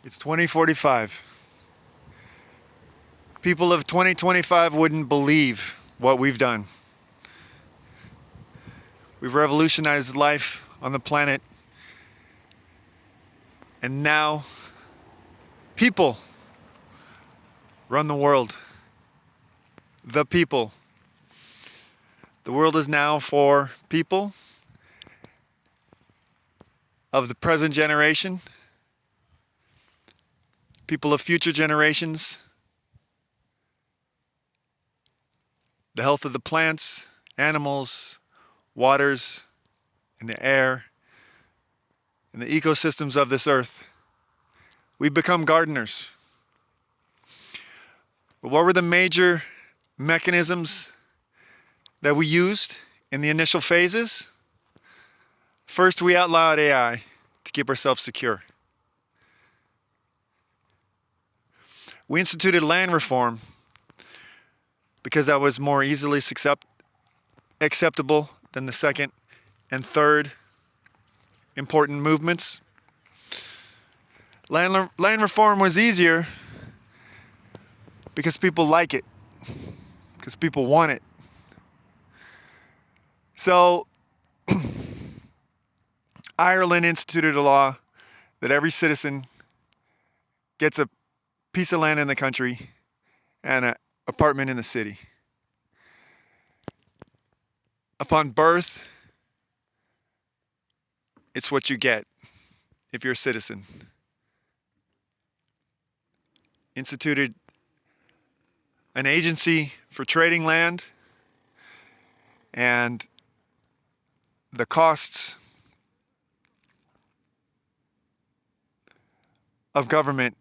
It's 2045. People of 2025 wouldn't believe what we've done. We've revolutionized life on the planet, and now people run the world. The people. The world is now for people of the present generation, people of future generations, the health of the plants, animals, waters, and the air, and the ecosystems of this earth. We've become gardeners. But what were the major mechanisms that we used in the initial phases? First, we outlawed AI to keep ourselves secure. We instituted land reform because that was more easily acceptable than the second and third important movements. Land reform was easier because people like it, because people want it. So Ireland instituted a law that every citizen gets a piece of land in the country and an apartment in the city. Upon birth, it's what you get if you're a citizen. Instituted an agency for trading land, and the costs of government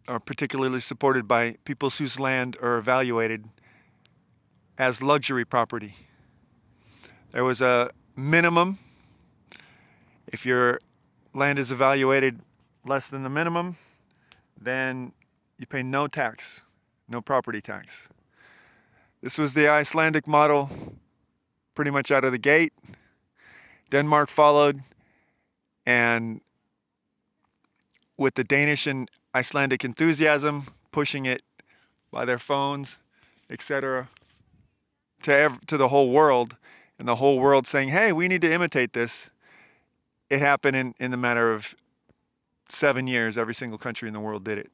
are particularly supported by peoples whose land are evaluated as luxury property. There was a minimum. If your land is evaluated less than the minimum, then you pay no tax, no property tax. This was the Icelandic model pretty much out of the gate. Denmark followed, and with the Danish and Icelandic enthusiasm, pushing it by their phones, etc., to the whole world, and the whole world saying, hey, we need to imitate this. It happened in the matter of 7 years. Every single country in the world did it.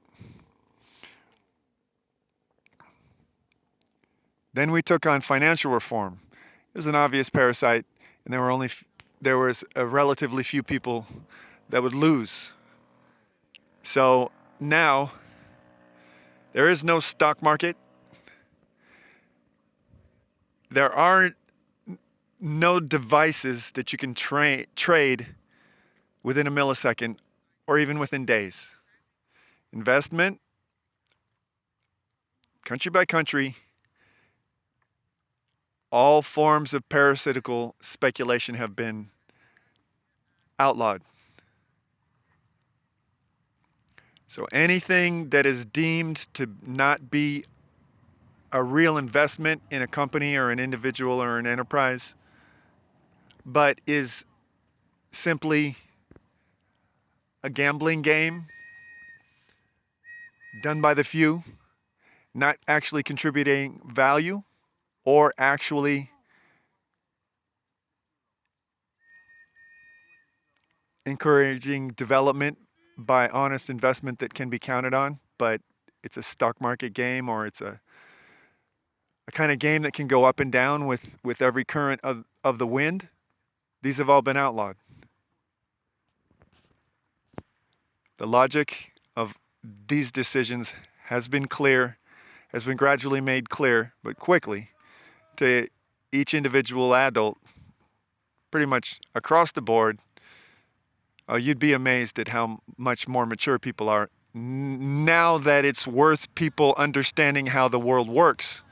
Then we took on financial reform. It was an obvious parasite, and there was a relatively few people that would lose. So now there is no stock market. There are no devices that you can trade within a millisecond or even within days. Investment, country by country, all forms of parasitical speculation have been outlawed. So anything that is deemed to not be a real investment in a company or an individual or an enterprise, but is simply a gambling game done by the few, not actually contributing value or actually encouraging development by honest investment that can be counted on, but it's a stock market game, or it's a kind of game that can go up and down with every current of the wind. These have all been outlawed. The logic of these decisions has been clear, has been gradually made clear, but quickly, to each individual adult, pretty much across the board. You'd be amazed at how much more mature people are now that it's worth people understanding how the world works.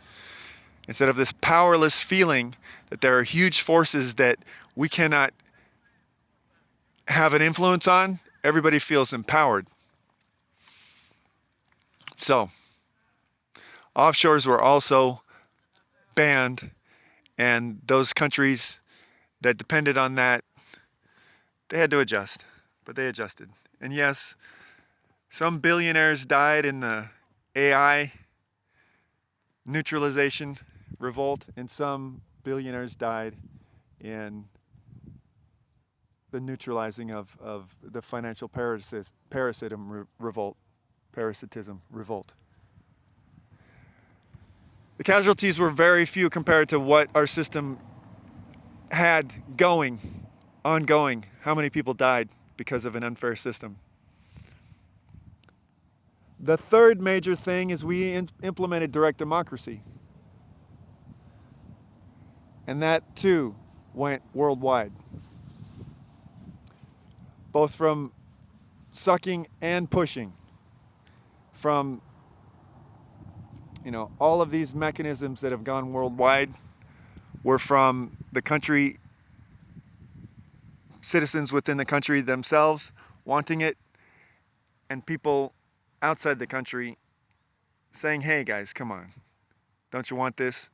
Instead of this powerless feeling that there are huge forces that we cannot have an influence on, everybody feels empowered. So, offshores were also banned, and those countries that depended on that, they had to adjust, but they adjusted. And yes, Some billionaires died in the AI neutralization revolt, and some billionaires died in the neutralizing of the financial parasitism revolt. The casualties were very few compared to what our system had ongoing. How many people died because of an unfair system? The third major thing is we implemented direct democracy. And that too went worldwide. Both from sucking and pushing. From, all of these mechanisms that have gone worldwide were from the country, citizens within the country themselves wanting it, and people outside the country saying, hey guys, come on, don't you want this?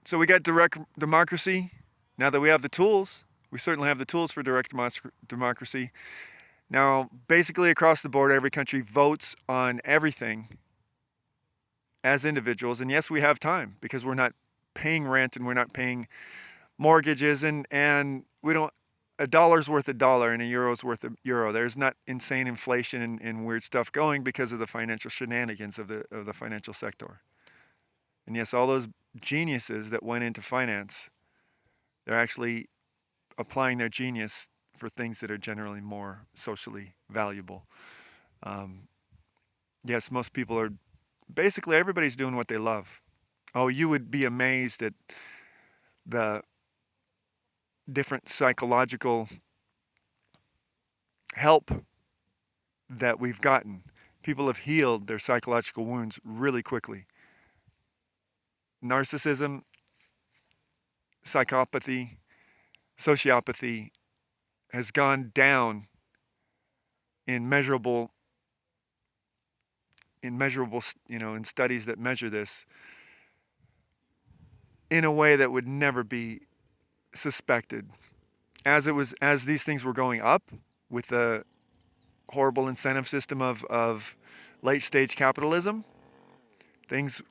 So we got direct democracy. Now that we have the tools, we certainly have the tools for direct democracy. Now, basically across the board, every country votes on everything as individuals. And yes, we have time because we're not paying rent and we're not paying mortgages, and we don't, a dollar's worth a dollar and a euro's worth a euro. There's not insane inflation and weird stuff going because of the financial shenanigans of the financial sector. And yes, all those geniuses that went into finance, they're actually applying their genius for things that are generally more socially valuable. Yes, most people are, basically everybody's doing what they love. Oh, you would be amazed at the different psychological help that we've gotten. People have healed their psychological wounds really quickly. Narcissism, psychopathy, sociopathy has gone down in measurable, in studies that measure this in a way that would never be suspected. As these things were going up with the horrible incentive system of late stage capitalism, things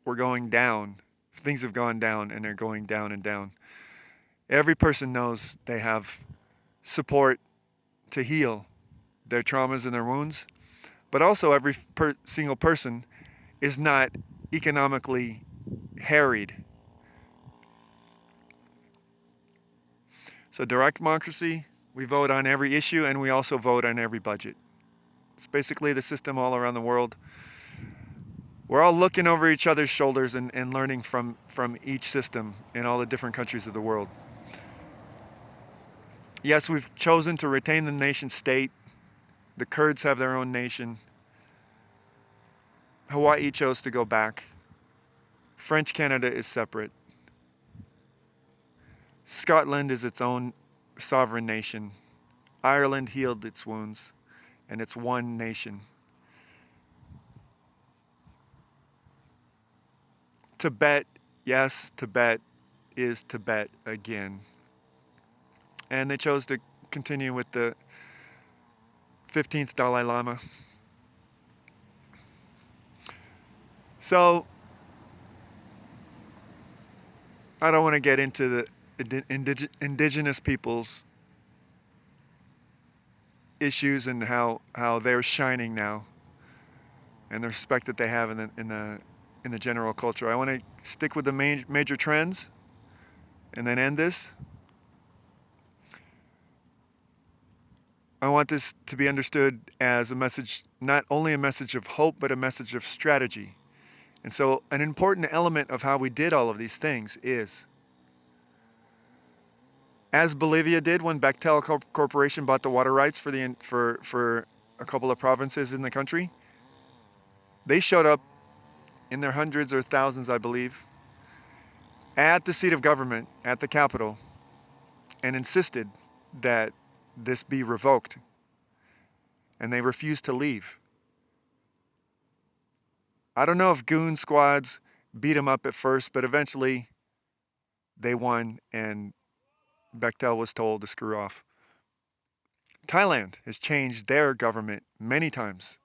were going down. Things have gone down and they're going down and down. Every person knows they have support to heal their traumas and their wounds, but also every single person is not economically harried. So direct democracy, we vote on every issue and we also vote on every budget. It's basically the system all around the world. We're all looking over each other's shoulders and learning from each system in all the different countries of the world. Yes, we've chosen to retain the nation state. The Kurds have their own nation. Hawaii chose to go back. French Canada is separate. Scotland is its own sovereign nation. Ireland healed its wounds, and it's one nation. Tibet, yes, Tibet is Tibet again. And they chose to continue with the 15th Dalai Lama. So, I don't want to get into the indigenous peoples' issues and how they're shining now, and the respect that they have in the general culture. I want to stick with the major trends, and then end this. I want this to be understood as a message, not only a message of hope, but a message of strategy. And so an important element of how we did all of these things is, as Bolivia did when Bechtel Corporation bought the water rights for a couple of provinces in the country, they showed up in their hundreds or thousands, I believe, at the seat of government, at the capital, and insisted that this be revoked. And they refused to leave. I don't know if goon squads beat them up at first, but eventually they won and Bechtel was told to screw off. Thailand has changed their government many times.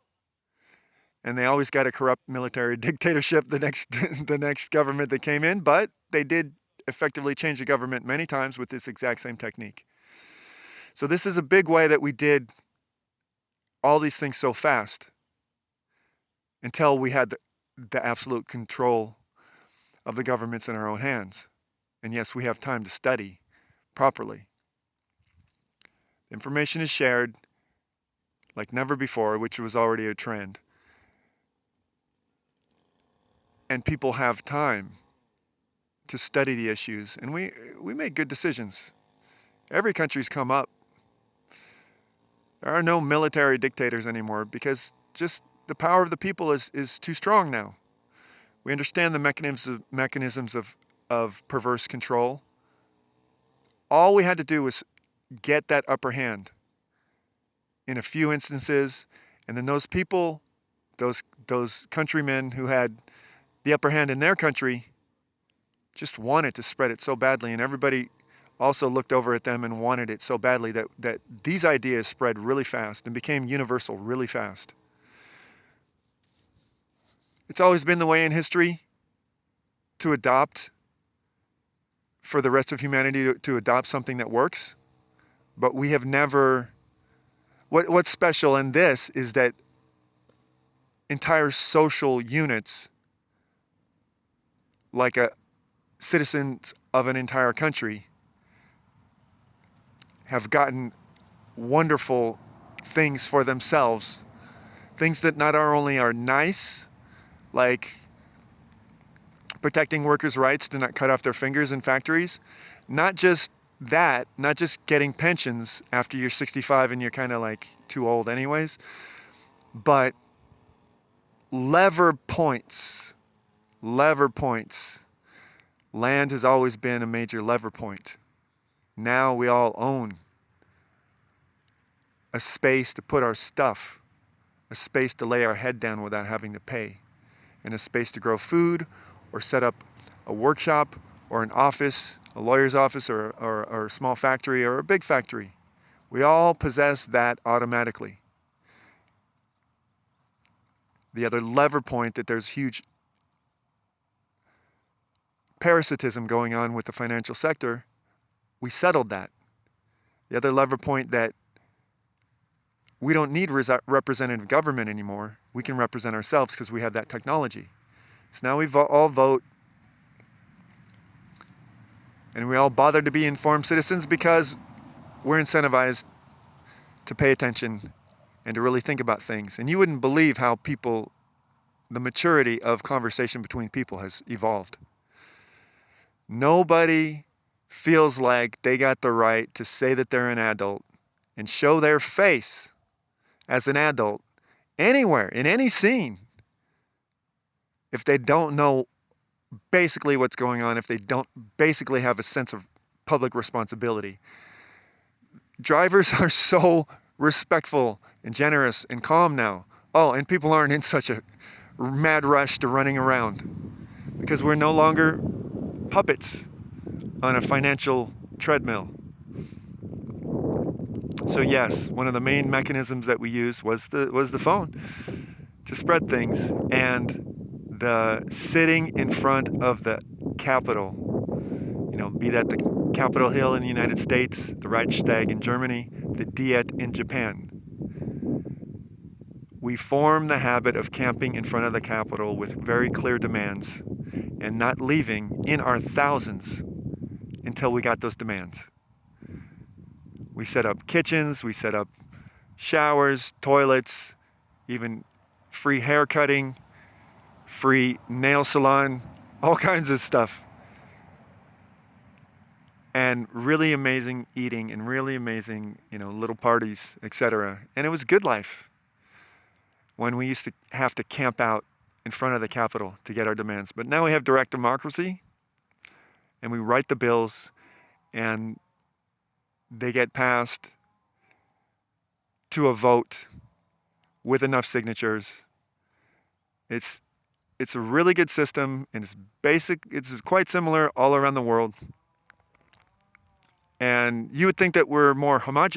And they always got a corrupt military dictatorship the next government that came in, but they did effectively change the government many times with this exact same technique. So this is a big way that we did all these things so fast until we had the absolute control of the governments in our own hands. And yes, we have time to study properly. Information is shared like never before, which was already a trend. And people have time to study the issues, and we make good decisions. Every country's come up. There are no military dictators anymore because just the power of the people is too strong now. We understand the mechanisms of perverse control. All we had to do was get that upper hand in a few instances, and then those people, those countrymen who had the upper hand in their country just wanted to spread it so badly, and everybody also looked over at them and wanted it so badly that these ideas spread really fast and became universal really fast. It's always been the way in history to adopt, for the rest of humanity to adopt something that works, but we have never, what's special in this is that entire social units, like citizens of an entire country, have gotten wonderful things for themselves, things that not only are nice, like protecting workers' rights to not cut off their fingers in factories, not just that, not just getting pensions after you're 65 and you're kind of like too old anyways, but lever points. Land has always been a major lever point. Now we all own a space to put our stuff, a space to lay our head down without having to pay, and a space to grow food or set up a workshop or an office, a lawyer's office or a small factory or a big factory. We all possess that automatically. The other lever point that there's huge parasitism going on with the financial sector, we settled that. The other lever point that we don't need representative government anymore. We can represent ourselves because we have that technology. So now we all vote, and we all bother to be informed citizens because we're incentivized to pay attention and to really think about things. And you wouldn't believe how the maturity of conversation between people has evolved. Nobody feels like they got the right to say that they're an adult and show their face as an adult anywhere, in any scene, if they don't know basically what's going on, if they don't basically have a sense of public responsibility. Drivers are so respectful and generous and calm now. Oh, and people aren't in such a mad rush to running around because we're no longer puppets on a financial treadmill. So yes, one of the main mechanisms that we used was the phone to spread things, and the sitting in front of the Capitol, be that the Capitol Hill in the United States, the Reichstag in Germany, the Diet in Japan. We formed the habit of camping in front of the Capitol with very clear demands and not leaving in our thousands until we got those demands. We set up kitchens, we set up showers, toilets, even free hair cutting, free nail salon, all kinds of stuff. And really amazing eating and really amazing, little parties, etc. And it was good life when we used to have to camp out in front of the Capitol to get our demands. But now we have direct democracy, and we write the bills, and they get passed to a vote with enough signatures. It's a really good system, and it's quite similar all around the world. And you would think that we're more homogenous